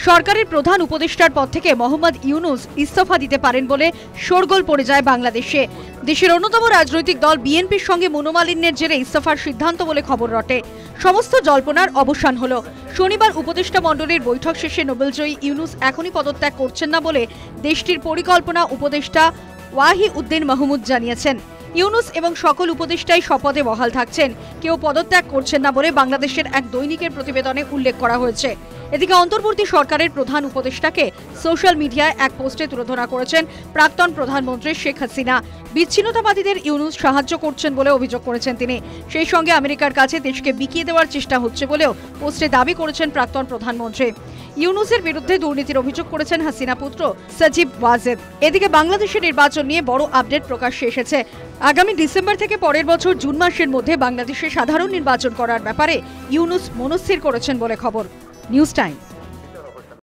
সরকারের প্রধান উপদেষ্টার পদ থেকে মোহাম্মদ ইউনূস ইস্তফা দিতে পারেন বলে শোরগোল পড়ে যায় বাংলাদেশে। দেশের অন্যতম রাজনৈতিক দল বিএনপির সঙ্গে মনোমালিন্যের জেরে ইস্তফার সিদ্ধান্ত বলে খবর রটে। সমস্ত জল্পনার অবসান হলো। শনিবার উপদেষ্টা মণ্ডলীর বৈঠক শেষে নোবেলজয়ী ইউনূস এখনই পদত্যাগ করছেন না বলে দেশটির পরিকল্পনা উপদেষ্টা ওয়াহিউদ্দিন মাহমুদ জানিয়েছেন। ইউনূস এবং সকল উপদেষ্টাই শপথে বহাল থাকছেন, কেউ পদত্যাগ করছেন না বলে বাংলাদেশের এক দৈনিকের প্রতিবেদনে উল্লেখ করা হয়েছে। এদিকে অন্তর্বর্তী সরকারের প্রধান উপদেষ্টাকে সোশ্যাল মিডিয়ায় এক পোস্টে তুলে করেছেন প্রাক্তন প্রধানমন্ত্রী শেখ হাসিনা। বিচ্ছিন্নতাবাদীদের ইউনূস সাহায্য করছেন বলে অভিযোগ করেছেন তিনি। সেই সঙ্গে আমেরিকার কাছে দেশকে বিকিয়ে দেওয়ার চেষ্টা হচ্ছে বলেও পোস্টে দাবি করেছেন প্রাক্তন প্রধানমন্ত্রী। ইউনূসের বিরুদ্ধে দুর্নীতির অভিযোগ করেছেন হাসিনা পুত্র সজীব ওয়াজেদ। এদিকে বাংলাদেশের নির্বাচন নিয়ে বড় আপডেট প্রকাশ্যে এসেছে। আগামী ডিসেম্বর থেকে পরের বছর জুন মাসের মধ্যে বাংলাদেশে সাধারণ নির্বাচন করার ব্যাপারে ইউনূস মনস্থির করেছেন বলে খবর। News time.